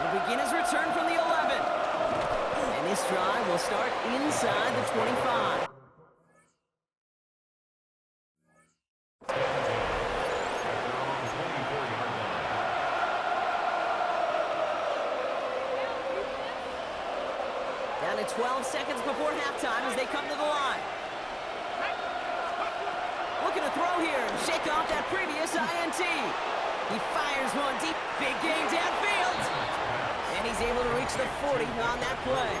He'll begin his return from the 11. And this drive will start inside the 25. Down to 12 seconds before halftime as they come to the line. Looking to throw here and shake off that previous INT. He fires one deep. Big game downfield. And he's able to reach the 40 on that play.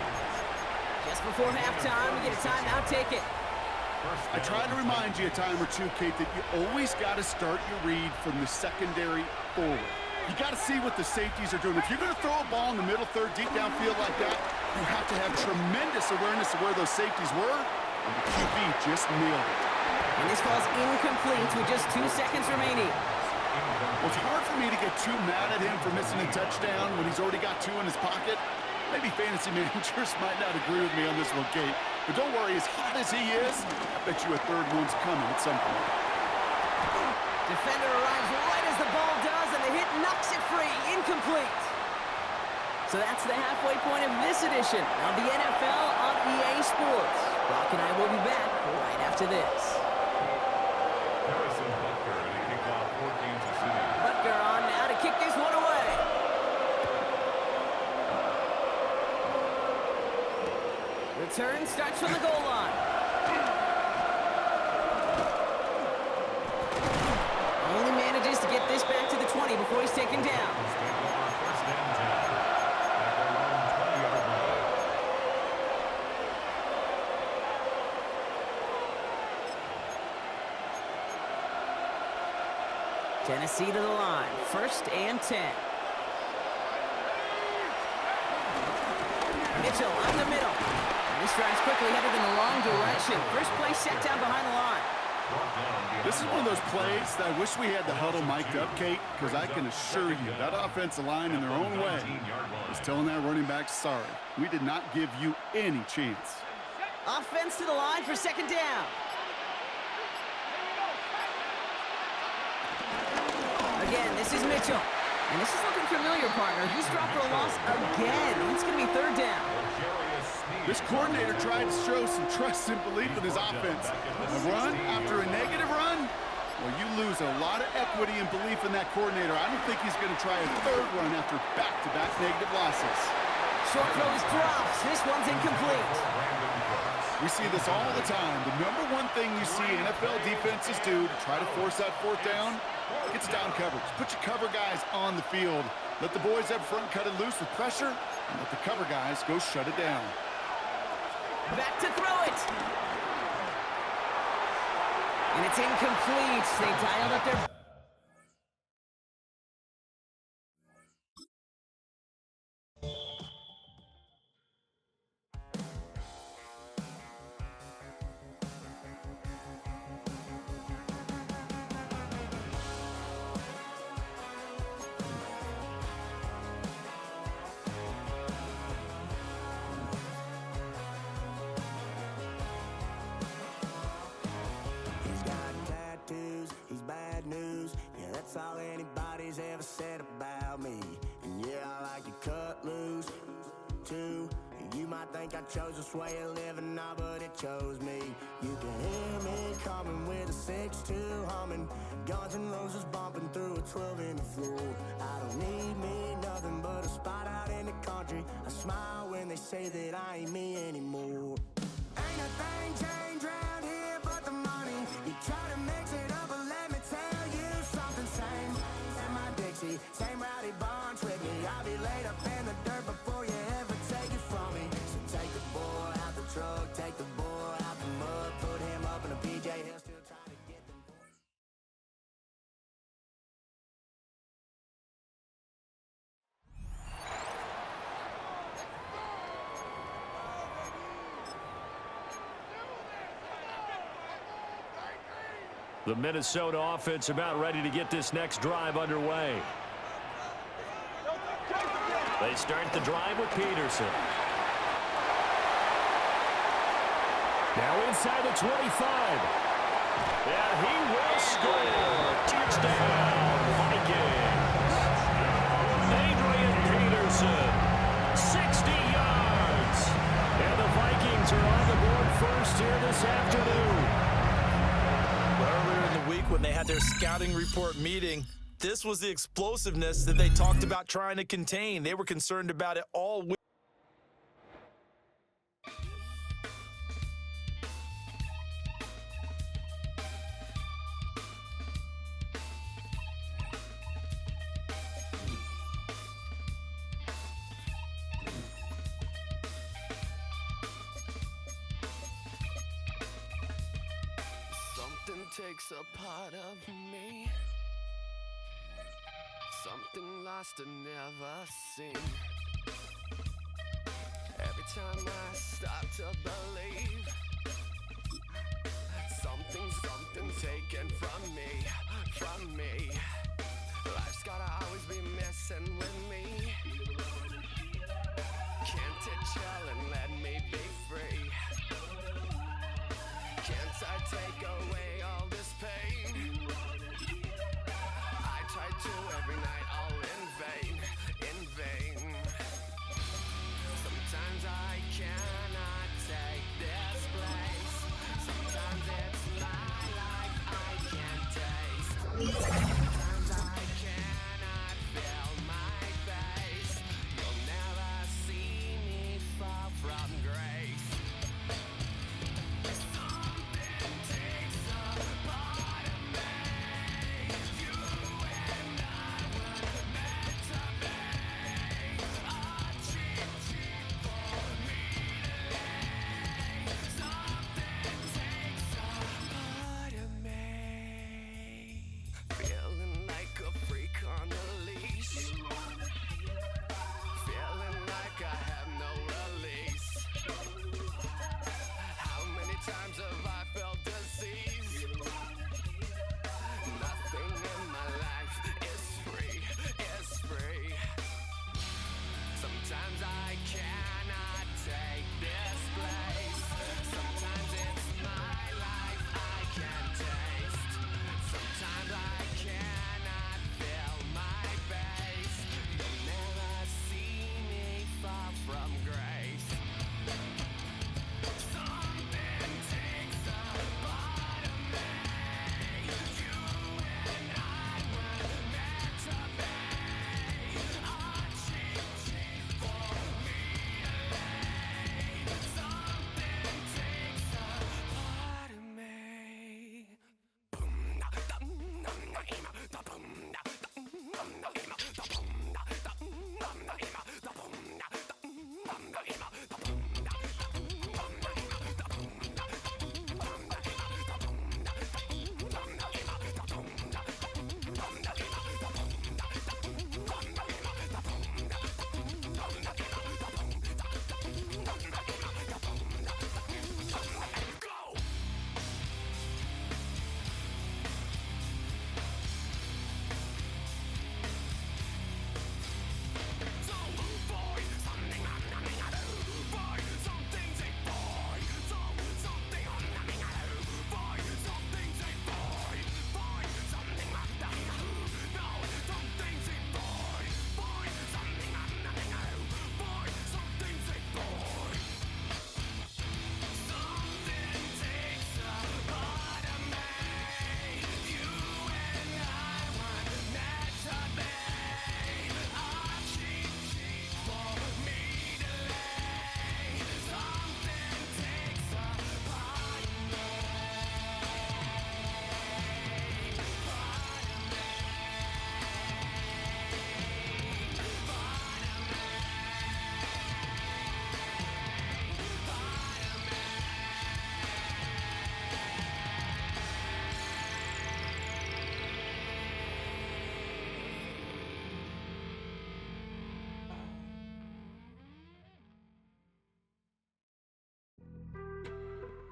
Just before halftime, we get a timeout. Take it. I try to remind you a time or two, Kate, that you always got to start your read from the secondary forward. You got to see what the safeties are doing. If you're going to throw a ball in the middle third, deep downfield like that, you have to have tremendous awareness of where those safeties were, and the QB just nailed it. And this ball's incomplete with just 2 seconds remaining. Well, it's hard for me to get too mad at him for missing a touchdown when he's already got 2 in his pocket. Maybe fantasy managers might not agree with me on this one, Kate. But don't worry, as hot as he is, I bet you a third one's coming at some point. Defender arrives right as the ball does, and the hit knocks it free. Incomplete. So that's the halfway point of this edition of the NFL on EA Sports. Brock and I will be back right after this. Butker on now to kick this one away. Return starts from the goal line. Only manages to get this back to the 20 before he's taken down. Tennessee to the line. 1st and 10. Mitchell up the middle. And this drive's quickly headed in the wrong direction. First play set down behind the line. This is one of those plays that I wish we had the huddle mic'd up, Kate, because I can assure you that offensive line in their own way is telling that running back, sorry, we did not give you any chance. Offense to the line for 2nd down. Again, this is Mitchell. And this is looking familiar, partner. He's dropped for a loss again. It's going to be 3rd down. This coordinator tried to show some trust and belief in his offense. A run after a negative run? Well, you lose a lot of equity and belief in that coordinator. I don't think he's going to try a 3rd run after back-to-back negative losses. Short throws drops. This one's incomplete. We see this all the time. The #1 thing you see NFL defenses do to try to force that 4th down, gets down coverage. Put your cover guys on the field. Let the boys up front cut it loose with pressure, and let the cover guys go shut it down. Back to throw it. And it's incomplete. They dialed up their... All anybody's ever said about me. And yeah, I like to cut loose too. You might think I chose this way of living now, but it chose me. You can hear me coming with a 6-2 humming, Guns N' Roses bumping through a 12 in the floor. I don't need me nothing but a spot out in the country. I smile when they say that I ain't me anymore. Ain't a thing changed around here but the money. You try to mix it up, but let me tell you something. Same in my Dixie, same rowdy bunch with me. I'll be laid up in the dirt before you ever take it from me. So take the boy out the truck, take the boy out the mud, put him up in a PJ, he'll still try to get them. The Minnesota offense about ready to get this next drive underway. They start the drive with Peterson. Now inside the 25. And he will score. Touchdown, Vikings. Adrian Peterson. their scouting report meeting. This was the explosiveness that they talked about trying to contain. They were concerned about it all week. Something takes a part of me, something lost and never seen. Every time I start to believe, something taken from me. Life's gotta always be messing with me. Can't it chill and let me be free? Can't I take away all this pain? I try to every night, all in vain. Sometimes I cannot take this place. Sometimes it's my life I can't taste. Sometimes I cannot feel my face. You'll never see me fall from grace. Times have I felt disease? Nothing in my life is free. Sometimes I cannot take this place. Sometimes it's my life I can't taste. Sometimes I cannot feel my face. You'll never see me fall from grace.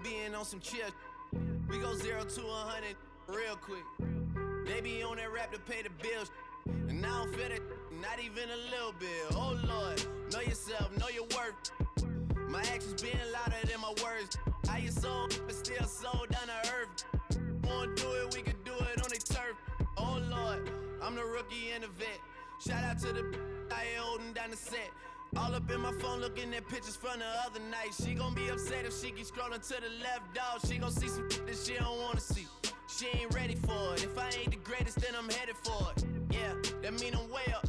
Being on some chill, we go 0 to 100 real quick. They be on that rap to pay the bills, and I don't feel it, not even a little bit. Oh Lord, know yourself, know your worth. My actions being louder than my words. How you sold, but still sold down to earth. Wanna do it, we can do it on the turf. Oh Lord, I'm the rookie and the vet. Shout out to the I ain't holding down the set. All up in my phone looking at pictures from the other night. She gon' be upset if she keep scrolling to the left, dog. She gon' see some that she don't wanna see. she ain't ready for it. If I ain't the greatest, then I'm headed for it. Yeah, that mean I'm way up.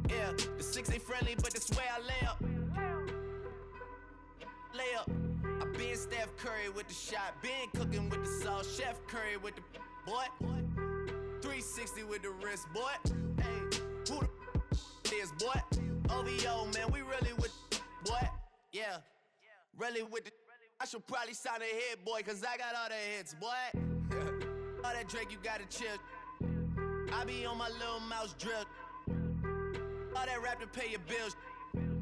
Yeah, the 6 ain't friendly, but that's where I lay up. Lay up. I been Steph Curry with the shot, been cooking with the sauce, Chef Curry with the boy. 360 with the wrist, boy. Hey, who the is, boy? OVO, man, we really with boy. Yeah, really with the. I should probably sign a hit, boy, cause I got all the hits, boy. All that Drake, you gotta chill. I be on my little mouse drip. All that rap to pay your bills.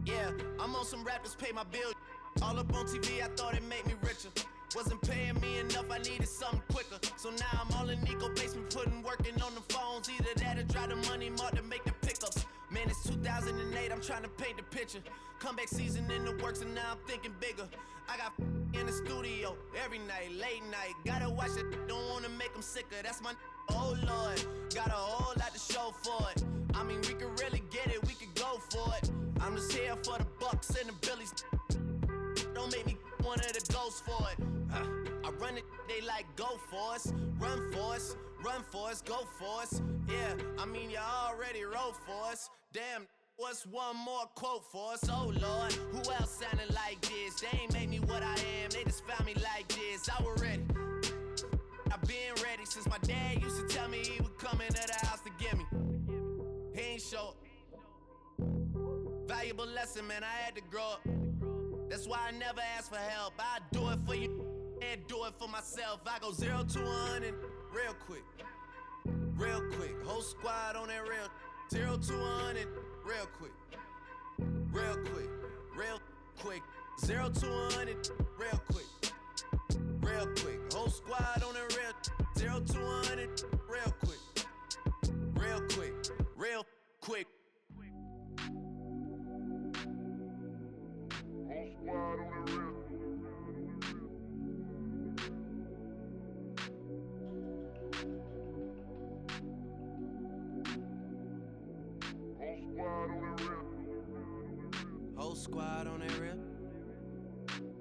Yeah, I'm on some rappers pay my bills. All up on TV, I thought it made me richer. Wasn't paying me enough, I needed something quicker. So now I'm all in Nico basement, working on the phones. Either that or try the money mark to make the pickups. Man, it's 2008, I'm trying to paint the picture. Comeback season in the works and now I'm thinking bigger. I got in the studio every night, late night. Gotta watch it, don't wanna make them sicker. That's my oh Lord, got a whole lot to show for it. I mean, we could really get it, we could go for it. I'm just here for the Bucks and the Billies. Don't make me one of the ghosts for it. I run it, they like go for us, run for us, run for us, go for us. Yeah, I mean you already wrote for us. Damn, what's one more quote for us? Oh Lord, who else sounded like this? They ain't made me what I am, they just found me like this. I was ready, I've been ready since my dad used to tell me he would come into the house to get me. He ain't show. Valuable lesson, man, I had to grow up. That's why I never ask for help. I do it for you and do it for myself. I go 0 to 100 real quick. Real quick. Whole squad on that real. 0 to 100 real quick. Real quick. Real quick. 0 to 100 real quick. Real quick. Whole squad on that real. 0 to 100 real quick. Real quick. Real quick. Whole squad on that real.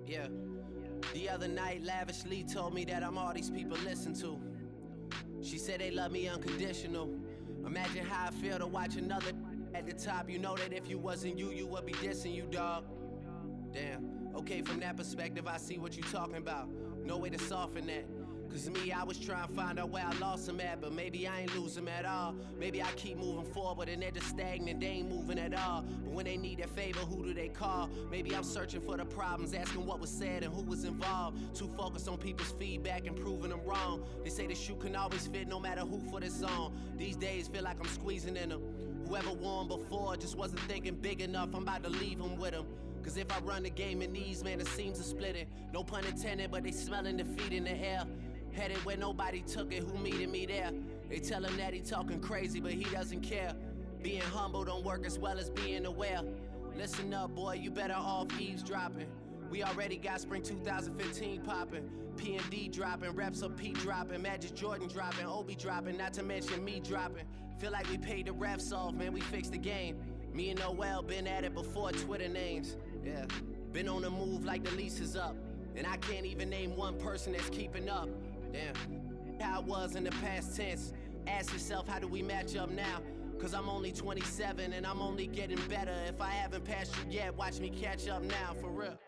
Yeah. The other night, lavishly told me that I'm all these people listen to. She said they love me unconditional. Imagine how I feel to watch another at the top. You know that if you wasn't you, you would be dissing you, dog. Damn. Okay, from that perspective, I see what you talking about. No way to soften that. Cause me, I was trying to find out where I lost him at, but maybe I ain't lose him at all. Maybe I keep moving forward and they're just stagnant, they ain't moving at all. But when they need a favor, who do they call? Maybe I'm searching for the problems, asking what was said and who was involved. Too focused on people's feedback and proving them wrong. They say the shoe can always fit no matter who for the song. These days feel like I'm squeezing in them. Whoever won before just wasn't thinking big enough, I'm about to leave them with them. Cause if I run the game in these, man, it seems to split it. No pun intended, but they smelling defeat in the air. Headed where nobody took it, who meeting me there? They tell him that he talking crazy, but he doesn't care. Being humble don't work as well as being aware. Listen up, boy, you better off eavesdropping. We already got spring 2015 popping. P&D dropping, reps up P dropping, Magic Jordan dropping, Obi dropping, not to mention me dropping. Feel like we paid the refs off, man, we fixed the game. Me and Noel been at it before Twitter names. Yeah, been on the move like the lease is up. And I can't even name one person that's keeping up. Damn, how it was in the past tense. Ask yourself, how do we match up now? Cause I'm only 27 and I'm only getting better. If I haven't passed you yet, watch me catch up now, for real.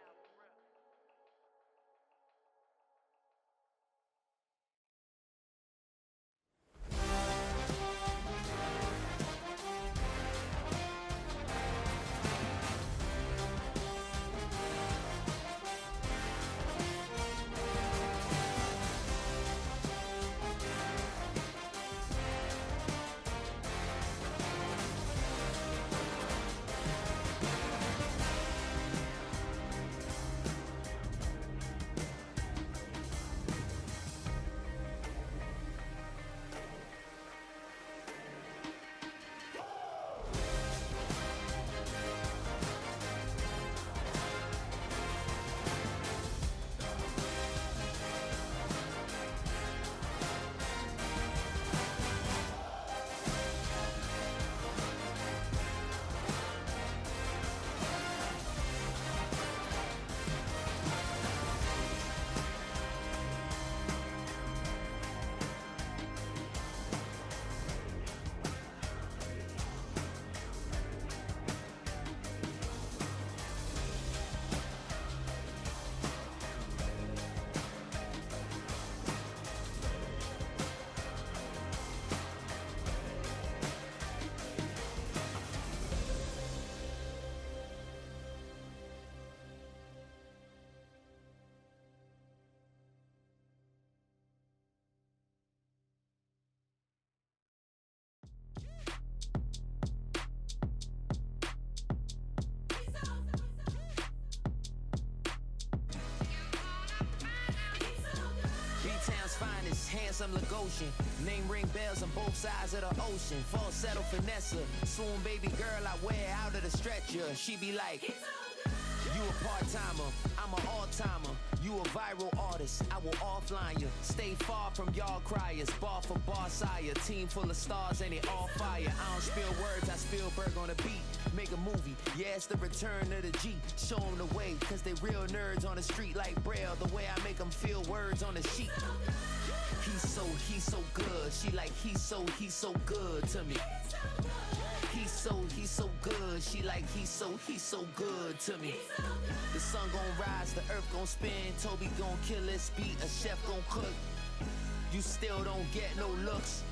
handsome Lagosian. Name ring bells on both sides of the ocean. Falsetto finesse, swoon baby girl I wear out of the stretcher. She be like, you a part-timer, I'm an all-timer. You a viral artist, I will offline you. Stay far from y'all criers, bar for bar sire. Team full of stars and they all fire. I don't spill words, I Spielberg on a beat. Make a movie, yeah, it's the return of the G. Show them the way, cause they real nerds on the street like Braille. The way I make them feel words on the sheet. He's so good. She like, he's so good to me. He's so good. She like, he's so good to me. The sun gon' rise, the earth gon' spin. Toby gon' kill this beat, a chef gon' cook. You still don't get no looks.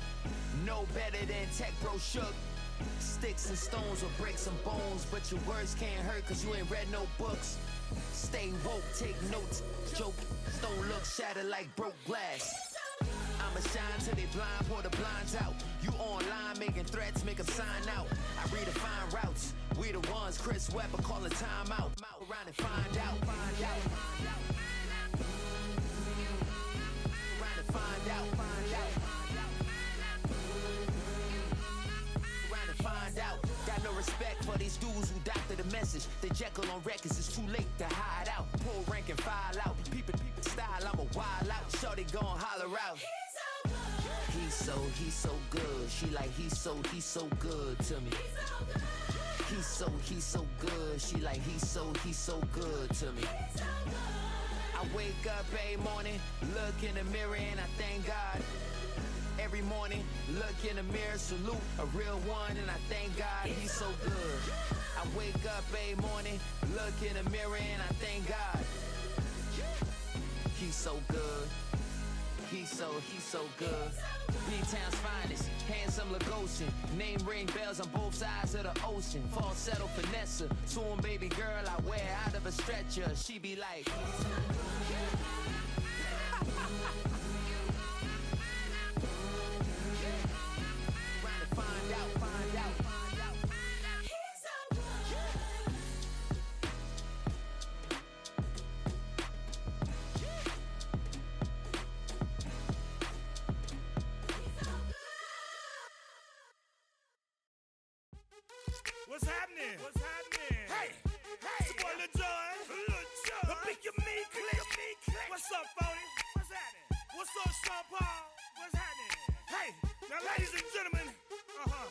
No better than Tech Bro Shook. Sticks and stones will break some bones, but your words can't hurt cause you ain't read no books. Stay woke, take notes. Joke, don't look shattered like broke glass. I'ma shine till they blind, pour the blinds out. You online making threats, make them sign out. I redefine routes. We the ones Chris Webber call a timeout. Around and find out. Around and find out. Around and find out. Got no respect for these dudes who doctor the message. The Jekyll on records, it's too late to hide out. Pull rank and file out. Peep style, I'm a wild out. Shorty gon' holler out. He's so good. She like, he's so good to me. He's so good. She like, he's so good to me. I wake up every morning, look in the mirror and I thank God. Every morning, look in the mirror, salute a real one and I thank God he's so good. I wake up every morning, look in the mirror and I thank God. He's so good. He's so good. B-Town's finest, handsome Lagosian. Name ring bells on both sides of the ocean. Falsetto finesse, swoon baby girl I wear out of a stretcher. She be like, find out. What's happening? Hey, it's your boy Lil John. Pick your meat click. What's up, Phony? What's happening? What's up, Sean Paul? What's happening? Hey, now ladies and gentlemen,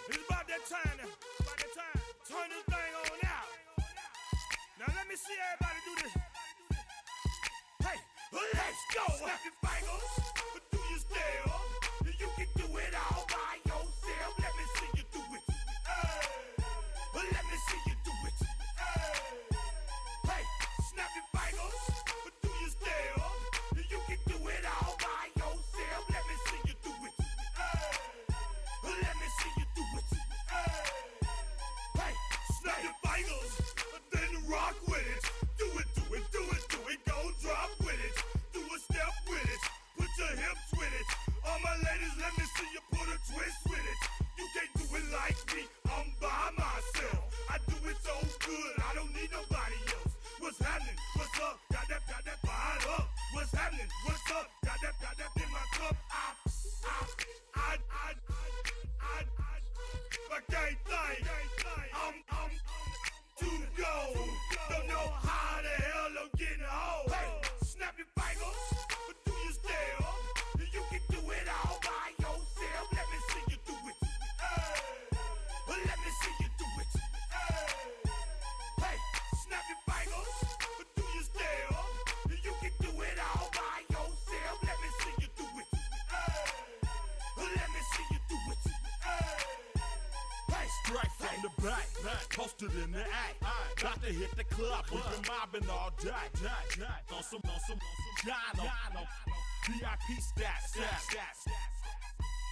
it's about that time. Turn this thing on out. Now let me see everybody do this. Hey, let's go. Snap your fingers, do your step. You can do it all by yourself. Let me see you do it. Let me see you do it. Hey, snap your fingers, do your step. You can do it all by yourself. Let me see you do it. Let me see you do it. Hey, snap your fingers, then rock with it. Do it. Go drop with it. Do a step with it. Put your hips with it. All my ladies, let me see you put a twist with it. You can't do it like me. I'm by myself. I do it so good, I don't need nobody else. What's happening? What's up? Got that fired up. What's happening? What's up? Got that in my cup. I can't think. I'm too go. Don't know how the hell I'm getting home. Hey, snap your fingers, do your step. You can do it all by yourself. Let me see you do it. Let me see you do it. Hey, snap your fingers, do your step. You can do it all by yourself. Let me see you do it. Let me see you do it. Hey, straight from the back, posted in the act. Got to hit the club, we've been mobbing all day. On some Jono, VIP stats.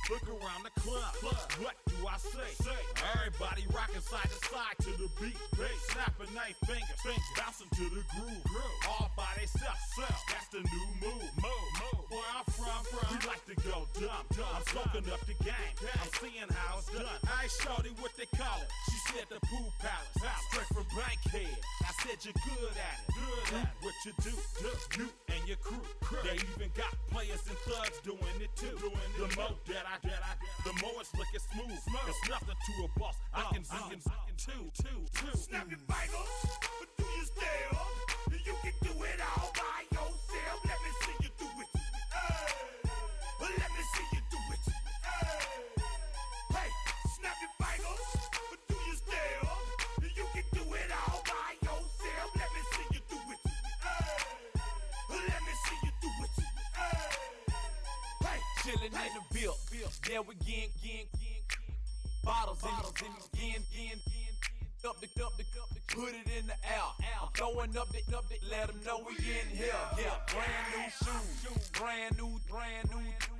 Look around the club. What do I say? Everybody rocking side to side to the beat. Snapping their fingers, bouncing to the groove. All by themselves. That's the new move. Where I'm from, we like to go dumb. I'm soaking up the game. I'm seeing how it's done. I ain't shorty what they call it. She said the pool palace. Straight from Bankhead. That's said you're good at it. Do what you do, you and your crew. They even got players and thugs doing it too. The more the more it's looking smooth. It's nothing to a boss. I can two. Snap your fingers, do your style. You can do it all by yourself. Let me see you do it. Let me see you do it. Hey, snap your fingers, do your style. You can do it all by yourself. Let me see you do it. Let me see you do it. Hey, Chillin' in the bill. Yeah, we again. Bottles in again. Up the put it in the air. I'm throwing up the, let them know we in here. Yeah, brand new shoes, brand new.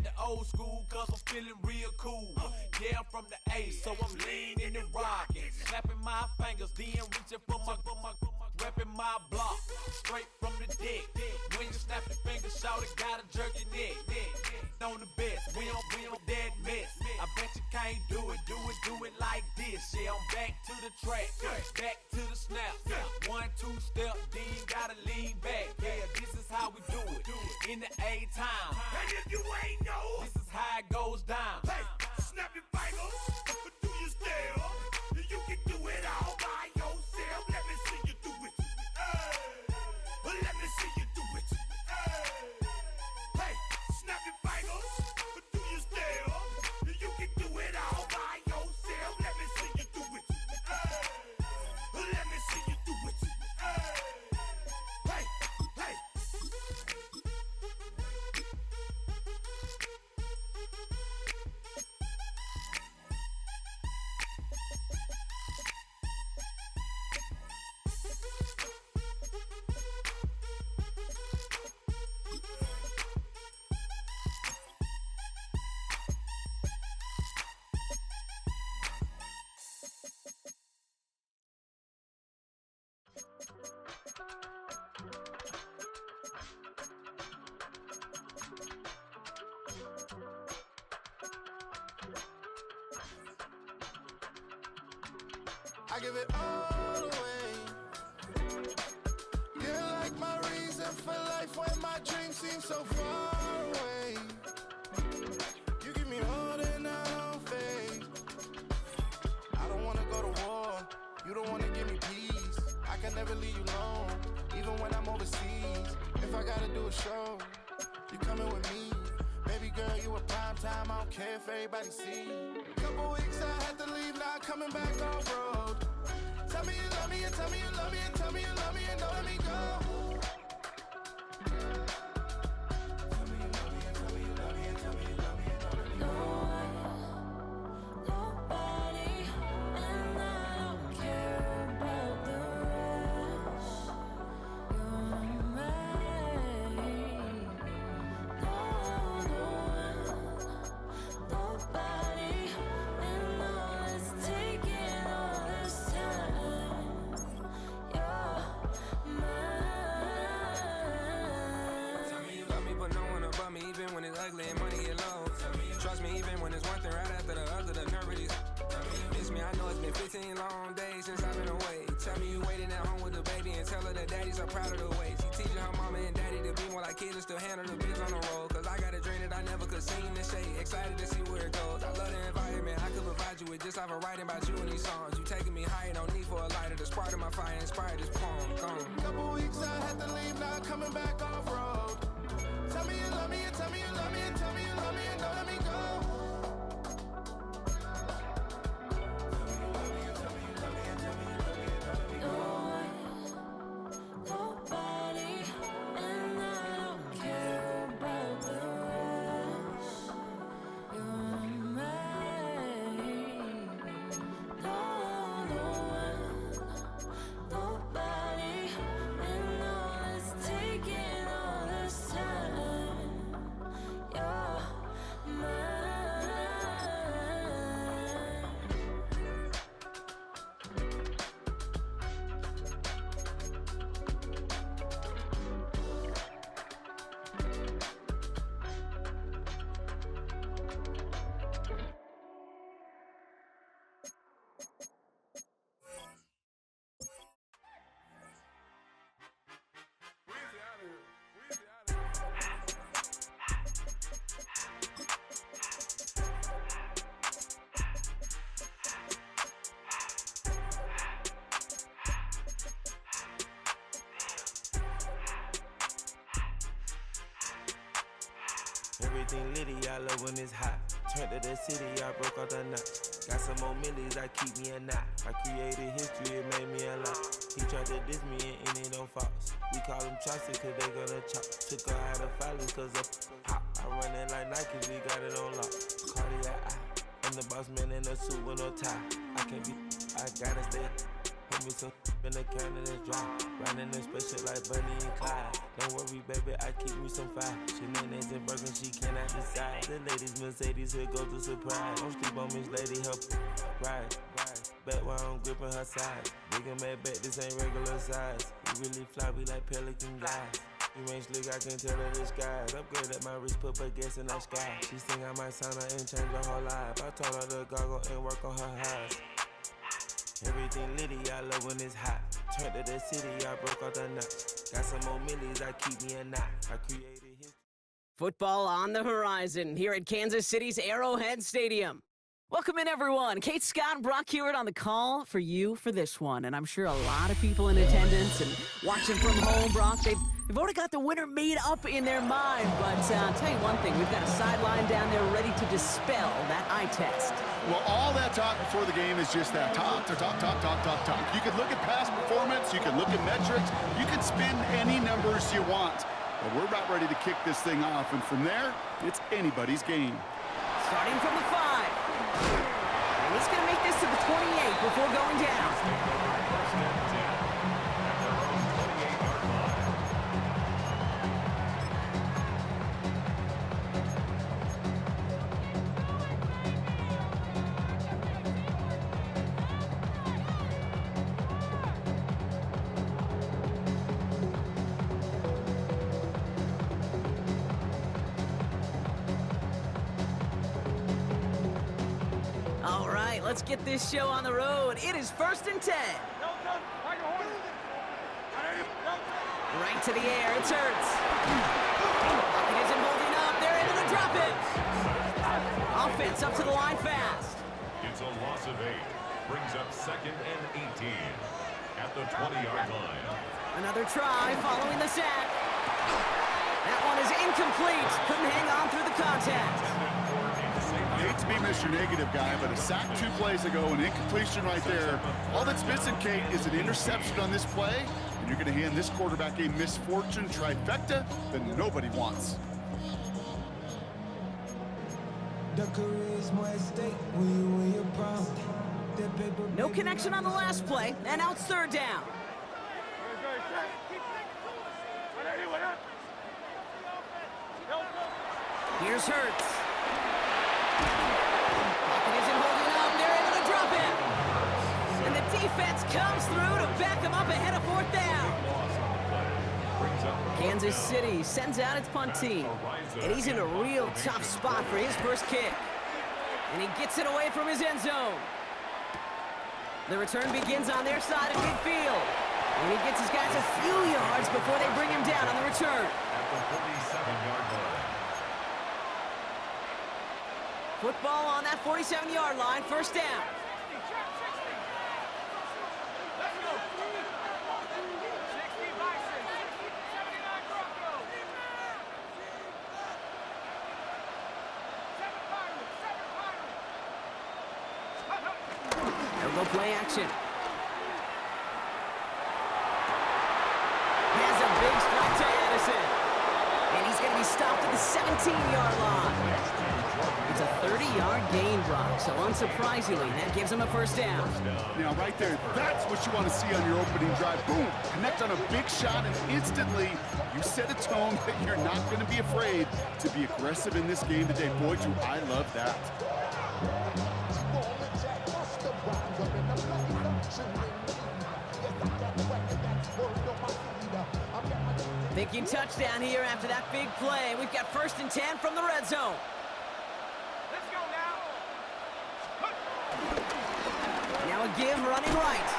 The old school, cause I'm feeling real cool. Yeah, I'm from the A, so I'm leaning and rocking. Snapping my fingers, then reaching for my repping my block. Straight from the dick. When you snap your fingers, shout it, gotta jerk your neck. On the best, we don't dead mess. I bet you can't do it like this. Yeah, I'm back to the track, back to the snap. 1, 2 step, then gotta lean back. Yeah, this is how we do it. In the A time. and if you ain't know, This is how it goes down. hey, snap your fingers, do your style. You can do it all by yourself. Let me see you do it. Let me see you do it. Hey, snap your fingers, do your style. You can do it all by yourself. Let me see you do it. Let me see you do it. Hey. I give it all away. You're like my reason for life when my dreams seem so far away. You give me all that I don't fade. I don't wanna go to war. You don't wanna give me peace. I can never leave you alone, even when I'm overseas. If I gotta do a show, you coming with me. Baby girl, you a prime time. I don't care if everybody see. Couple weeks I had to leave, now coming back off road. Tell me you love me and tell me you love me and tell me you love me and don't let me go. Tell me you love me and tell me you love me and tell me you love me and don't let me go. Nobody, and I don't care about the rest. You're mine. Nobody, and all it's taking all this time. You're mine. Tell me you love me, but no one above me, even when it's ugly and money get low. Trust me, even when it's one thing right after the other, the nerve of these. Miss me, I know it's been 15 long days since I've been away. Tell me you waiting at home with the baby and tell her that daddy's so proud of the way. She teaching her mama and daddy to be more like kids and still handle the biz on the road. Cause I got a dream that I never could seem to shade. Excited to see where it goes. I love the environment. I could provide you with just off of writing about you in these songs. You taking me higher, no need for a lighter. The spark of my fire inspired this poem. Gone. Couple weeks I had to leave, now coming back off road. Tell me you love me and tell me you love me and tell me you love me and don't let me go. Tell me you love me and tell me you love me and tell me you love me and don't let me go. Nobody, and I don't care about the rest. You're mine. No one, Everything litty, I love when it's hot. Turned to the city, I broke all the knots. Got some more millies that keep me a knot. I created history, it made me a lot. He tried to diss me and it don't false. We call them chopsticks cause they gonna chop. Took her out of filings cause of pop. I run it like Nike, we got it on lock. Cardiac eye. I'm the boss man in a suit with no tie. I can't be, I gotta stay. Put me some in the can of this dry. Riding in special like Bunny and Clyde. Don't worry, baby, I keep me some fire. Shenanigans and Birkin, she cannot decide. The ladies Mercedes, here goes the surprise. Don't sleep on Miss Lady, help ride. Bet while I'm gripping her side. Big and mad bet, this ain't regular size. We really fly, we like pelican guys. You ain't slick, I can tell her the skies. Upgrade at my wrist, put baguettes in the sky. She think I might sign her and change her whole life. I told her to goggle and work on her highs. Everything litty, I love when it's hot. Turned to the city, I broke all the knots. Got some more millies that keep me a knot. I created history. Football on the horizon here at Kansas City's Arrowhead Stadium. Welcome in, everyone. Kate Scott and Brock Hewitt on the call for you for this one. And I'm sure a lot of people in attendance and watching from home, Brock, they've already got the winner made up in their mind. But I'll tell you one thing, we've got a sideline down there ready to dispel that eye test. Well, all that talk before the game is just that. Talk. You can look at past performance. You can look at metrics. You can spin any numbers you want. But we're about ready to kick this thing off. And from there, it's anybody's game. Starting from the 5. And he's going to make this to the 28 before going down. Let's get this show on the road. It is 1st and 10. Right to the air, it's Hurts. It isn't holding up, they're able to drop it. Offense up to the line fast. It's a loss of 8. Brings up 2nd and 18 at the 20-yard line. Another try following the sack. That one is incomplete. Couldn't hang on through the contact. I hate to be Mr. Negative guy, but a sack 2 plays ago, an incompletion right there. All that's missing, Kate, is an interception on this play, and you're going to hand this quarterback a misfortune trifecta that nobody wants. No connection on the last play, and now it's 3rd down. Here's Hurts. Defense comes through to back him up ahead of 4th down. Kansas City sends out its punt team, and he's in a real tough spot for his first kick. And he gets it away from his end zone. The return begins on their side of midfield. And he gets his guys a few yards before they bring him down on the return. At the 47-yard line. Football on that 47-yard line, 1st down. They'll go play action. Has a big strike to Addison. And he's going to be stopped at the 17-yard line. It's a 30-yard gain, Brock, so unsurprisingly, that gives him a 1st down. Now, right there, that's what you want to see on your opening drive. Boom! Connect on a big shot, and instantly you set a tone that you're not going to be afraid to be aggressive in this game today. Boy, do I love that. Thinking touchdown here after that big play. We've got 1st and 10 from the red zone. Let's go now. Now a give running right.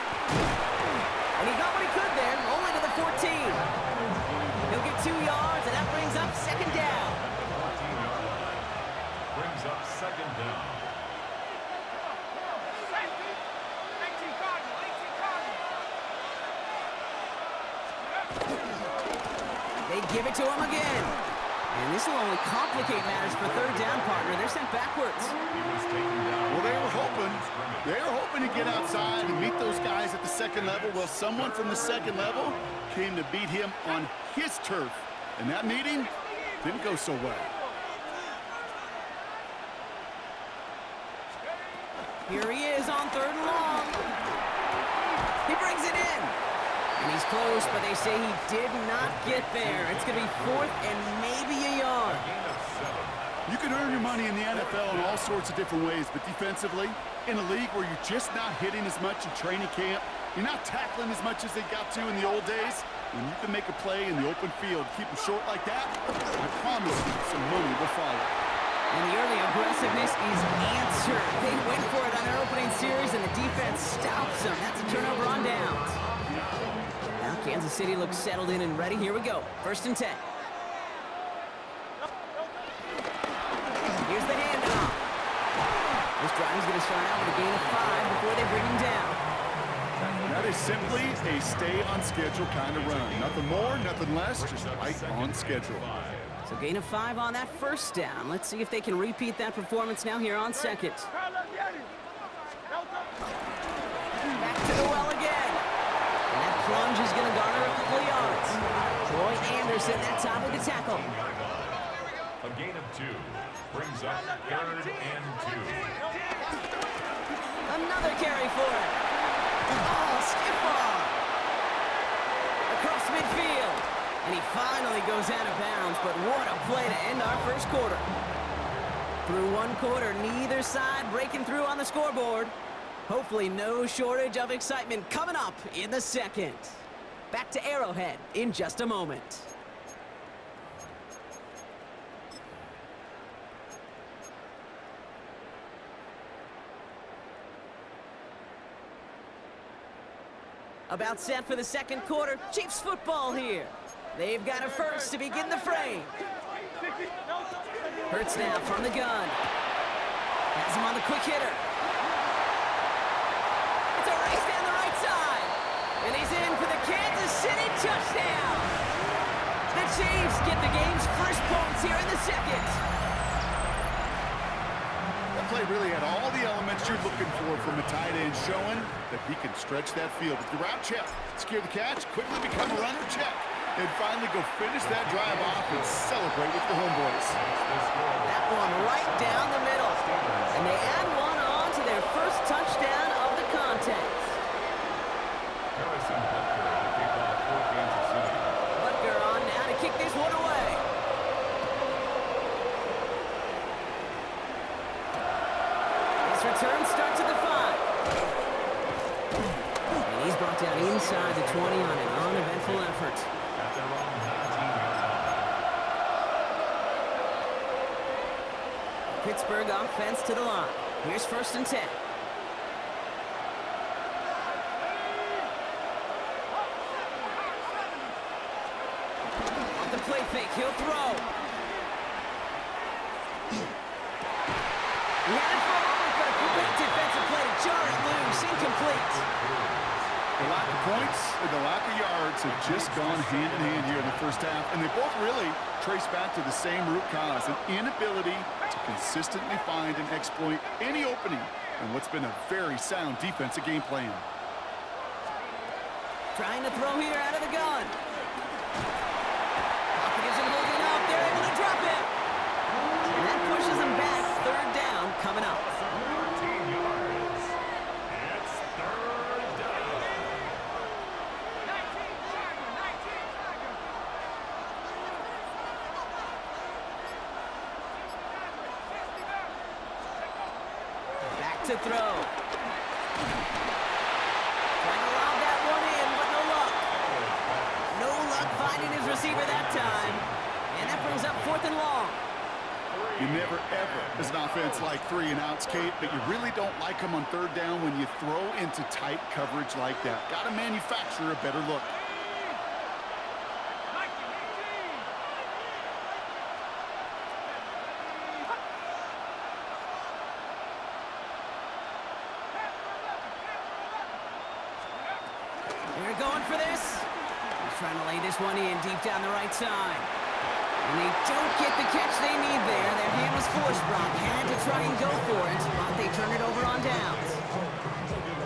And he got what he could there, only to the 14. He'll get 2 yards, and that brings up 2nd down. Brings up 2nd down. They give it to him again. And this will only complicate matters for third down, partner. They're sent backwards. Well, they were hoping to get outside and meet those guys at the second level. Well, someone from the second level came to beat him on his turf. And that meeting didn't go so well. Here he is on third and long. He brings it in. And he's close, but they say he did not get there. It's going to be fourth and maybe a yard. You can earn your money in the NFL in all sorts of different ways, but defensively, in a league where you're just not hitting as much in training camp, you're not tackling as much as they got to in the old days, when you can make a play in the open field, keep them short like that, I promise you some money will follow. And the early aggressiveness is answered. They went for it on their opening series, and the defense stops them. That's a turnover on downs. Now Kansas City looks settled in and ready. Here we go. 1st and 10. Here's the handoff. This drive is going to start out with a gain of 5 before they bring him down. That is simply a stay-on-schedule kind of run. Nothing more, nothing less, just right on schedule. So gain of 5 on that first down. Let's see if they can repeat that performance now here on second. Back to the well again. And that plunge is going to garner a couple of yards. Troy Anderson that time with the tackle. A gain of 2 brings up 3rd and 2. Another carry for it. Oh, skip ball. Across midfield. And he finally goes out of bounds, but what a play to end our first quarter. Through one quarter, neither side breaking through on the scoreboard. Hopefully no shortage of excitement coming up in the second. Back to Arrowhead in just a moment. About set for the second quarter. Chiefs football here. They've got a first to begin the frame. Hurts now from the gun. Has him on the quick hitter. It's a race down the right side. And he's in for the Kansas City touchdown. The Chiefs get the game's first points here in the second. That play really had all the elements you're looking for from a tight end, showing that he can stretch that field. With the route check, secure the catch, quickly become a runner check, and finally go finish that drive off and celebrate with the homeboys. That one right down the middle. And they add one on to their first touchdown of the contest. Butker on now to kick this one away. This return starts at the 5. And he's brought down inside the 20 on an uneventful effort. Pittsburgh offense to the line. Here's 1st and 10. Off the play fake, he'll throw. He had it for a moment, but a great defensive play to jar it loose. Incomplete. The lack of points and the lack of yards have just gone hand in hand here in the first half, and they both really trace back to the same root cause, an inability to consistently find and exploit any opening in what's been a very sound defensive game plan. Trying to throw here out of the gun. Pocket isn't holding up. They're able to drop it. And that pushes them back. 3rd down coming up. 13 yards. It's 3rd down. Back to throw. Trying to lob that one in, but no luck. No luck finding his receiver that time. And that brings up 4th and long. You never, ever, as an offense, like 3 and outs, Kate, but you really don't like them on 3rd down when you throw into tight coverage like that. Got to manufacture a better look. They're going for this. He's trying to lay this one in deep down the right side. And they don't get the catch they need there. Their hand was forced. Brock had to try and go for it, but they turn it over on downs.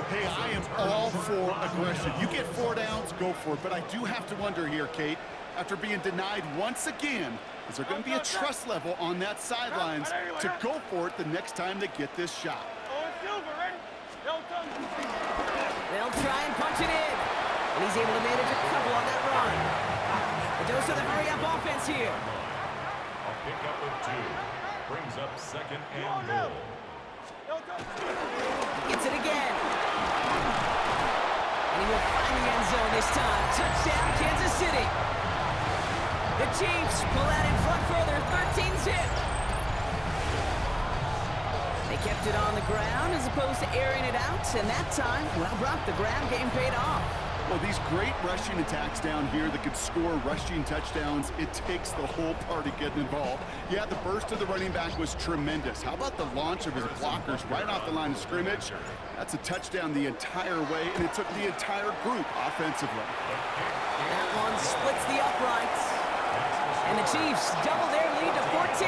Hey, I am all for aggression. You get 4 downs, go for it. But I do have to wonder here, Kate, after being denied once again, is there going to be a trust level on that sidelines to go for it the next time they get this shot? They'll try and punch it in. And he's able to manage a couple on that run. A dose of the hurry-up offense here. A pickup of 2. Brings up second and goal. Gets it again. And he will find the end zone this time. Touchdown, Kansas City. The Chiefs pull out in front further, 13-zip. They kept it on the ground as opposed to airing it out. And that time, well, Brock, the ground game paid off. Well, these great rushing attacks down here that could score rushing touchdowns, it takes the whole party getting involved. Yeah, the burst of the running back was tremendous. How about the launch of his blockers right off the line of scrimmage? That's a touchdown the entire way, and it took the entire group offensively. That one splits the uprights. And the Chiefs double their lead to 14.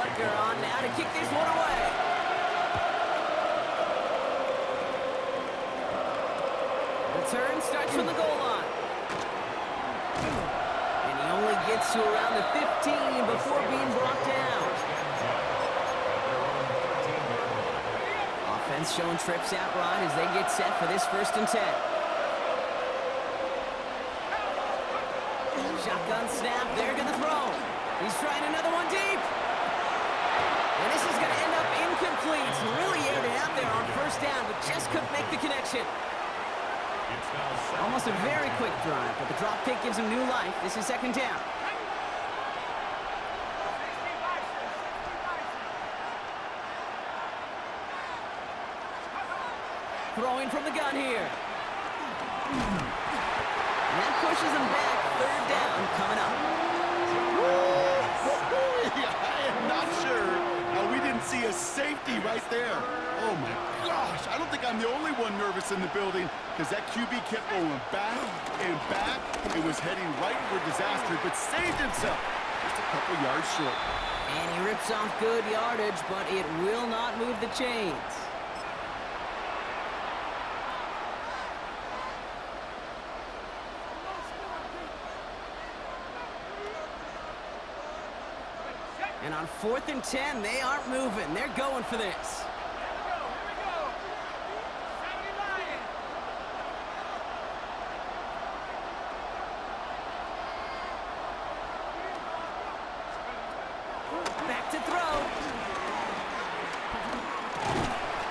Butker on now to kick this one away. Turn starts from the goal line. And he only gets to around the 15 before being brought down. Offense showing trips out right as they get set for this 1st and 10. Shotgun snap, they're going to throw. He's trying another one deep. And this is going to end up incomplete. Really aired it out there on 1st down, but just couldn't make the connection. Almost a very quick drive, but the drop kick gives him new life. This is 2nd down. Throwing from the gun here. And that pushes him back. 3rd down coming up. I am not sure how we didn't see a safety right there. Oh, my gosh. I don't think I'm the only one nervous in the building because that QB kept going back and back. It was heading right for disaster, but saved himself just a couple yards short. And he rips off good yardage, but it will not move the chains. And on 4th and 10, they aren't moving. They're going for this. Back to throw.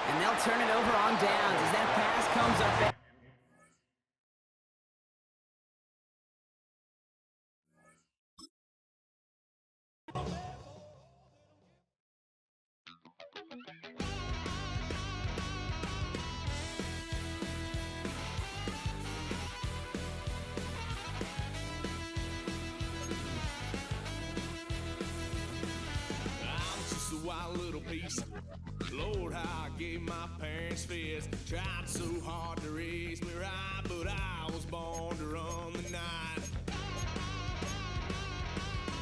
And they'll turn it over on downs as that pass comes up. Lord, how I gave my parents fist. Tried so hard to raise me right, but I was born to run the night.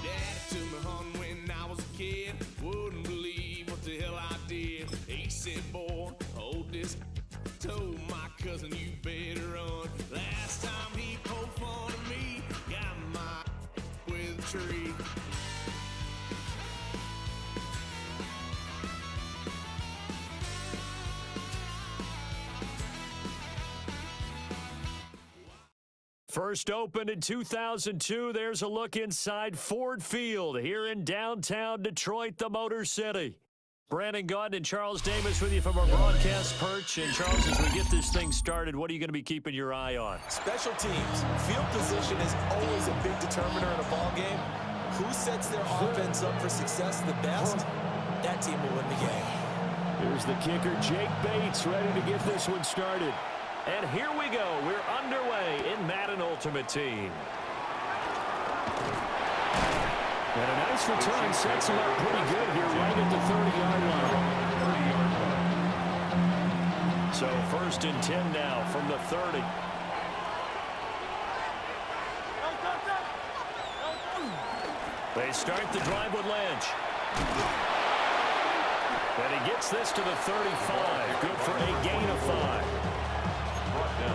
Daddy took me hunting when I was a kid. Wouldn't believe what the hell I did. He said, boy, hold this. Told my cousin, you better run. Last time he poked fun of me, got my with a tree. First opened in 2002, there's a look inside Ford Field here in downtown Detroit, the Motor City. Brandon Gaunt and Charles Davis with you from our broadcast perch. And Charles, as we get this thing started, what are you going to be keeping your eye on? Special teams. Field position is always a big determiner in a ball game. Who sets their offense up for success the best, that team will win the game. Here's the kicker, Jake Bates, ready to get this one started. And here we go. We're underway in Madden Ultimate Team. And a nice return sets him up pretty good here right at the 30-yard line. So 1st and 10 now from the 30. They start the drive with Lynch. And he gets this to the 35. Good for a gain of 5.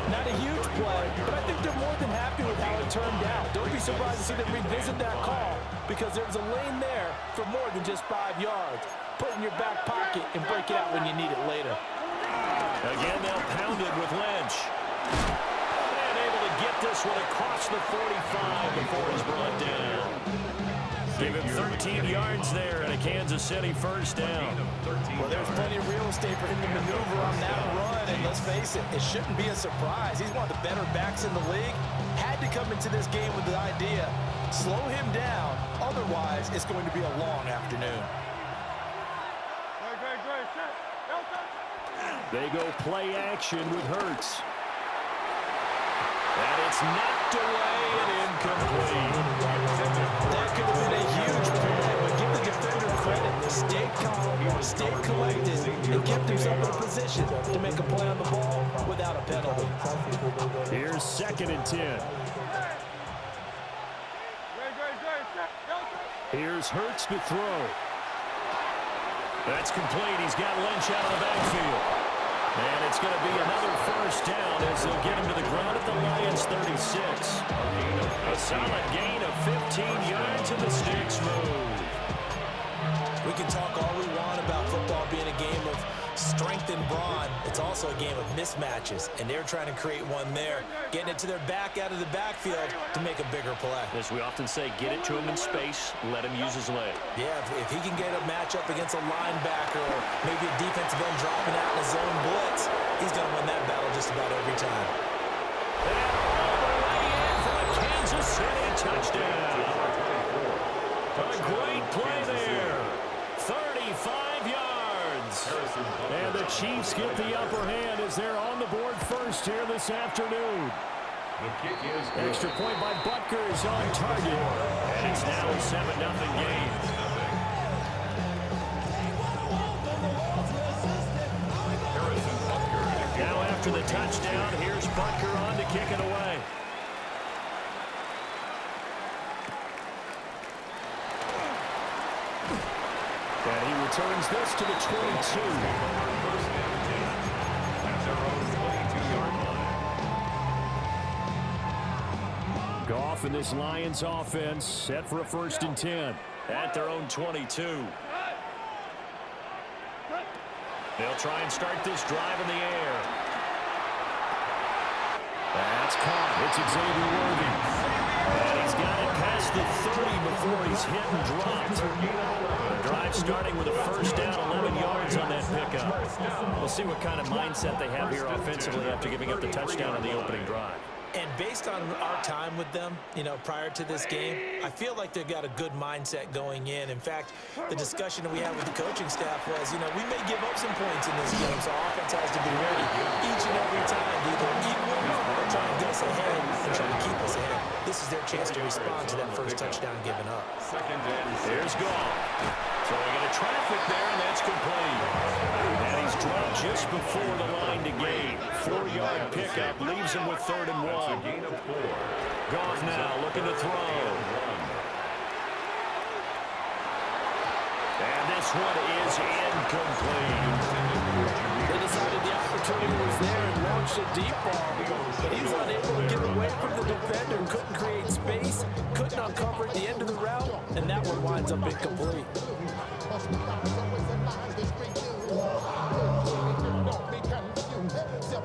Not a huge play, but I think they're more than happy with how it turned out. Don't be surprised to see them revisit that call because there's a lane there for more than just 5 yards. Put it in your back pocket and break it out when you need it later. Again, they'll pound it with Lynch. And able to get this one across the 45 before he's brought down. Give him 13 yards there and a Kansas City first down. Well, there's plenty of real estate for him to maneuver on that run, and let's face it, it shouldn't be a surprise. He's one of the better backs in the league. Had to come into this game with the idea, slow him down, otherwise it's going to be a long afternoon. They go play action with Hurts. And it's knocked away and incomplete. That could have been a huge play, but give the defender credit. Stayed calm, stayed collected, and kept himself in a position to make a play on the ball without a penalty. Here's 2nd and 10. Here's Hurts to throw. That's complete. He's got Lynch out of the backfield. And it's going to be another first down as they'll get him to the ground at the Lions' 36. A solid gain of 15 yards and the sticks move. We can talk all we want about football being a game of strength and brawn. It's also a game of mismatches, and they're trying to create one there, getting it to their back out of the backfield to make a bigger play. As we often say, get it to him in space, let him use his leg. Yeah, if he can get a matchup against a linebacker or maybe a defensive end dropping out in a zone blitz, he's going to win that battle just about every time. And all the way in for the Kansas City touchdown. A great play there. 35 yards. And the Chiefs get the upper hand as they're on the board first here this afternoon. The kick is good. Extra point by Butker is on target. And it's now a 7-0 game. Now after the touchdown, here's Butker on to kick it away. And he returns this to the 22. Goff and this Lions offense set for a 1st and 10 at their own 22. They'll try and start this drive in the air. That's caught. It's Xavier Worthy. And he's got it past the 30 before he's hit and dropped. The drive starting with a first down, 11 yards on that pickup. We'll see what kind of mindset they have here offensively after giving up the touchdown on the opening drive. And based on our time with them, prior to this game, I feel like they've got a good mindset going in. In fact, the discussion that we had with the coaching staff was, we may give up some points in this game, so our offense has to be ready each and every time to either equal or try and get us ahead and try to keep us ahead. This is their chance to respond to that first touchdown given up. Here's Goff. Throwing into traffic there, and that's complete. And he's dropped just before the line to gain. 4-yard pickup leaves him with 3rd and 1. Goff now looking to throw. And this one is incomplete. They decided the opportunity was there and launched a deep ball, but he was unable to get away from the defender, couldn't create space, couldn't uncover at the end of the route, and that one winds up incomplete.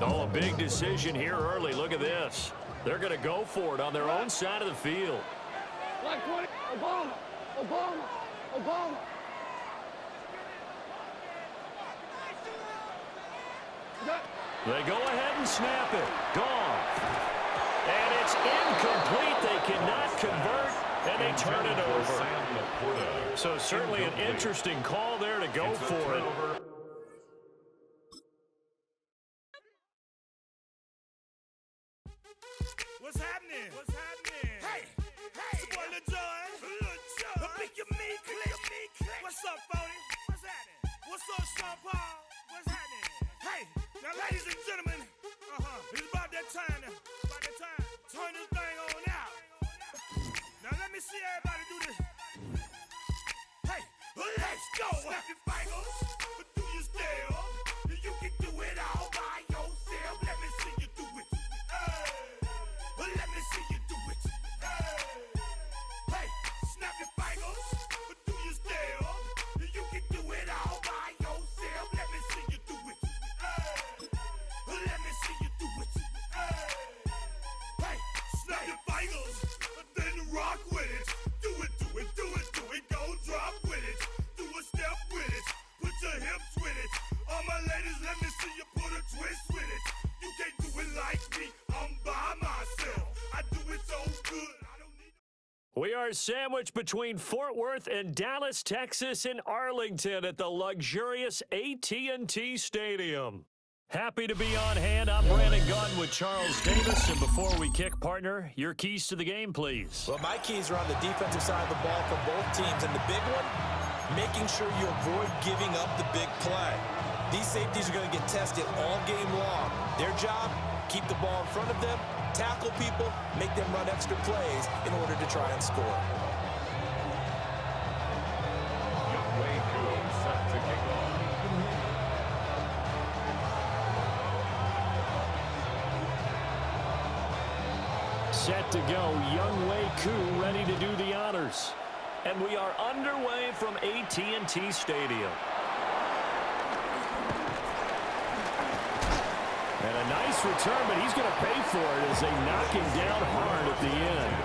Oh, a big decision here early. Look at this. They're going to go for it on their own side of the field. Obama. They go ahead and snap it. Gone. And it's incomplete. They cannot convert, and they turn it over. So certainly an interesting call there to go for it. What's happening? Hey! It's your boy Lil Jon. Pick your meat click. What's up, 40? What's happening? What's up, Sean Paul? What's happening? Hey! Now, ladies and gentlemen, it's about that time now. Turn this thing on out. Now, let me see everybody do this. go. Snap your fingers, but do you still? You can do it all by yourself. Let me see you do it. Hey, let me see you do it. Hey, snap your fingers, but do you still? You can do it all by yourself. Let me see you do it. Let me see you do it. Hey, snap your fingers, then rock with it. Do it, do it, do it, do it. Go drop with it. Do a step with it. Put your hips with it. All my ladies, let me see you put a twist with it. You can't do it like me. I'm by myself. I do it so good. We are sandwiched between Fort Worth and Dallas, Texas, and Arlington at the luxurious AT&T Stadium. Happy to be on hand. I'm Brandon Gaudin with Charles Davis. And before we kick, partner, your keys to the game, please. Well, my keys are on the defensive side of the ball for both teams. And the big one, making sure you avoid giving up the big play. These safeties are going to get tested all game long. Their job, keep the ball in front of them, tackle people, make them run extra plays in order to try and score. Set to go, Young Wei Koo ready to do the honors. And we are underway from AT&T Stadium. And a nice return, but he's going to pay for it as they knock him down hard at the end.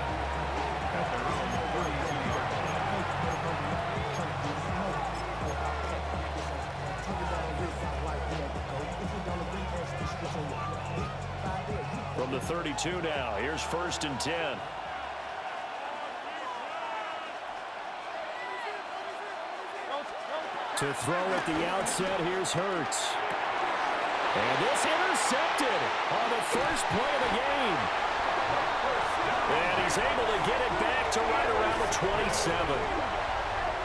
From the 32 now, here's 1st and 10. To throw at the outset, here's Hurts. And this intercepted on the first play of the game. And he's able to get it back to right around the 27.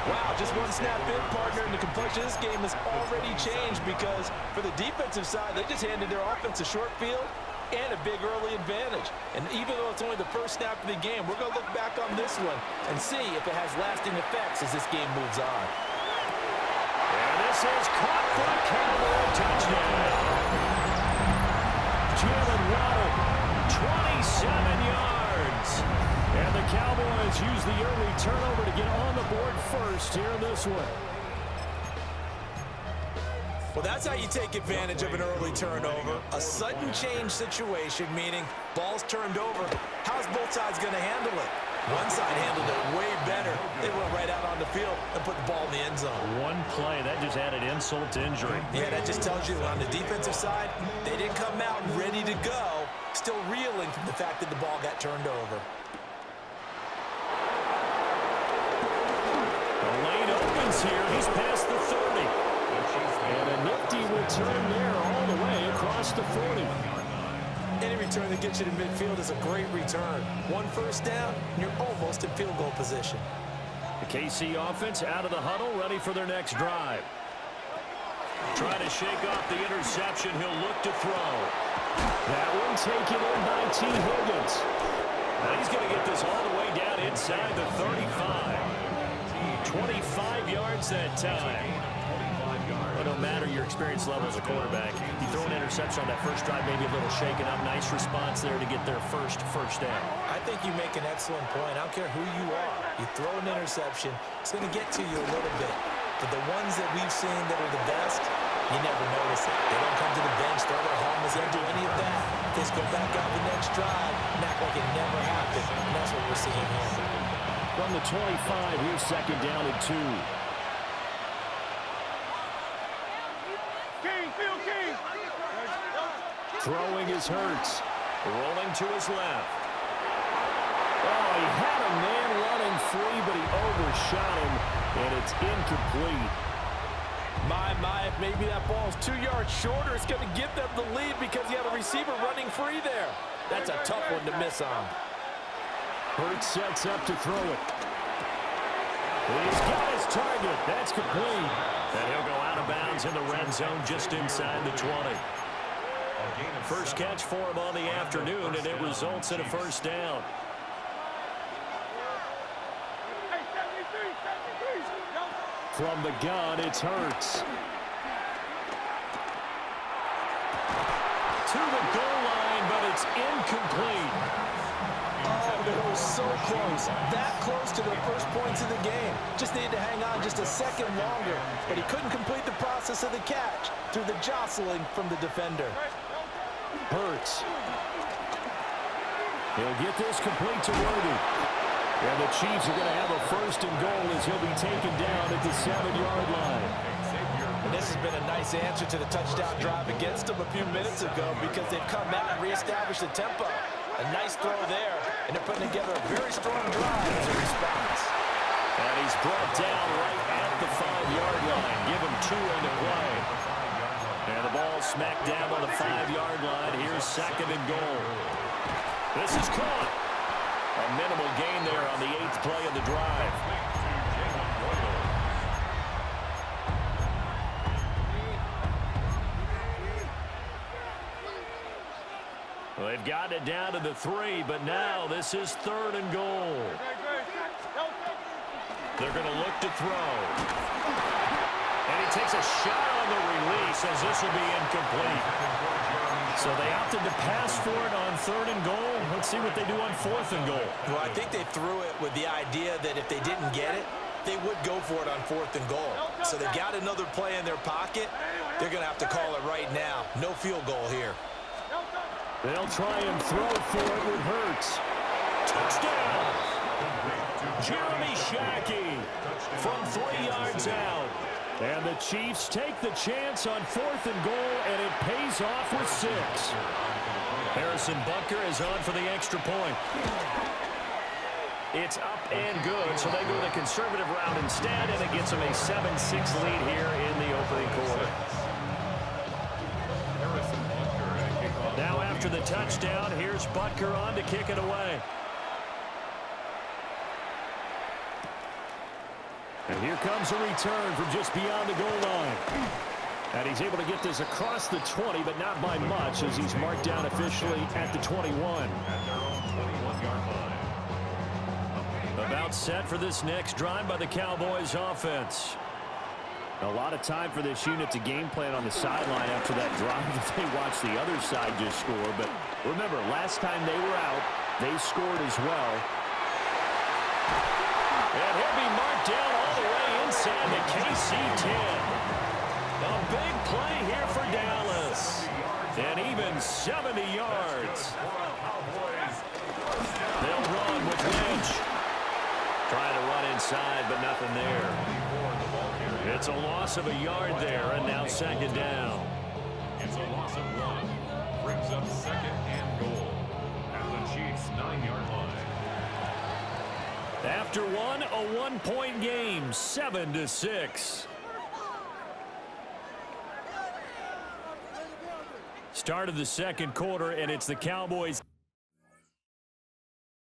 Wow, just one snap in, partner, and the complexion of this game has already changed because for the defensive side, they just handed their offense a short field and a big early advantage. And even though it's only the first snap of the game, we're going to look back on this one and see if it has lasting effects as this game moves on. And this is caught for a Cowboy touchdown. Jalen Waddle, 27 yards. And the Cowboys use the early turnover to get on the board first here in this one. Well, that's how you take advantage of an early turnover. A sudden change situation, meaning ball's turned over. How's both sides going to handle it? One side handled it way better. They went right out on the field and put the ball in the end zone. One play, that just added insult to injury. Yeah, that just tells you that on the defensive side, they didn't come out ready to go, still reeling from the fact that the ball got turned over. The lane opens here. He's past the 30. And a nifty return there all the way across the 40. Any return that gets you to midfield is a great return. One first down, and you're almost in field goal position. The KC offense out of the huddle, ready for their next drive. Trying to shake off the interception. He'll look to throw. That one taken in by T. Higgins. Now he's going to get this all the way down inside the 35. 25 yards that time. It don't matter your experience level as a quarterback. You throw an interception on that first drive, maybe a little shaken up. Nice response there to get their first down. I think you make an excellent point. I don't care who you are. You throw an interception, it's going to get to you a little bit. But the ones that we've seen that are the best, you never notice it. They don't come to the bench, throw their helmets, they don't do any of that. They just go back out the next drive and act like it never happened. And that's what we're seeing here. From the 25, here's 2nd down and 2. Throwing his Hurts. Rolling to his left. Oh, he had a man running free, but he overshot him, and it's incomplete. My, if maybe that ball's 2 yards shorter, it's going to give them the lead because you have a receiver running free there. That's a tough one to miss on. Hurts sets up to throw it. He's got his target. That's complete. And he'll go out of bounds in the red zone just inside the 20. First catch for him on the afternoon, and it results in a first down. From the gun, it's Hurts. To the goal line, but it's incomplete. Oh, they were so close. That close to their first points of the game. Just needed to hang on just a second longer, but he couldn't complete the process of the catch through the jostling from the defender. Hurts. He'll get this complete to Worthy. And the Chiefs are going to have a first and goal as he'll be taken down at the 7-yard line. And this has been a nice answer to the touchdown drive against them a few minutes ago because they've come out and reestablished the tempo. A nice throw there, and they're putting together a very strong drive as a response. And he's brought down right at the 5-yard line. Give him 2 into play. And the ball smacked down on the 5-yard line. Here's second and goal. This is caught. A minimal gain there on the 8th play of the drive. Well, they've gotten it down to the 3, but now this is 3rd and goal. They're going to look to throw. And he takes a shot on the release as this will be incomplete. So they opted to pass for it on 3rd and goal. Let's see what they do on 4th and goal. Well, I think they threw it with the idea that if they didn't get it, they would go for it on 4th and goal. So they've got another play in their pocket. They're going to have to call it right now. No field goal here. They'll try and throw for it with Hurts. Touchdown! Jeremy Shackey from 3 yards out. And the Chiefs take the chance on 4th and goal, and it pays off with 6. Harrison Butker is on for the extra point. It's up and good, so they go the conservative route instead, and it gets them a 7-6 lead here in the opening quarter. Now after the touchdown, here's Butker on to kick it away. And here comes a return from just beyond the goal line. And he's able to get this across the 20, but not by much, as he's marked down officially at the 21. About set for this next drive by the Cowboys offense. A lot of time for this unit to game plan on the sideline after that drive if they watch the other side just score. But remember, last time they were out, they scored as well. And he'll be marked down all the way inside the KC 10. A big play here for Dallas. And even 70 yards. They'll run with Lynch. Trying to run inside, but nothing there. It's a loss of a yard there, and now second down. It's a loss of 1. Brings up second and goal at the Chiefs' 9-yard line. After one, a 1-point game, 7-6. Start of the second quarter, and it's the Cowboys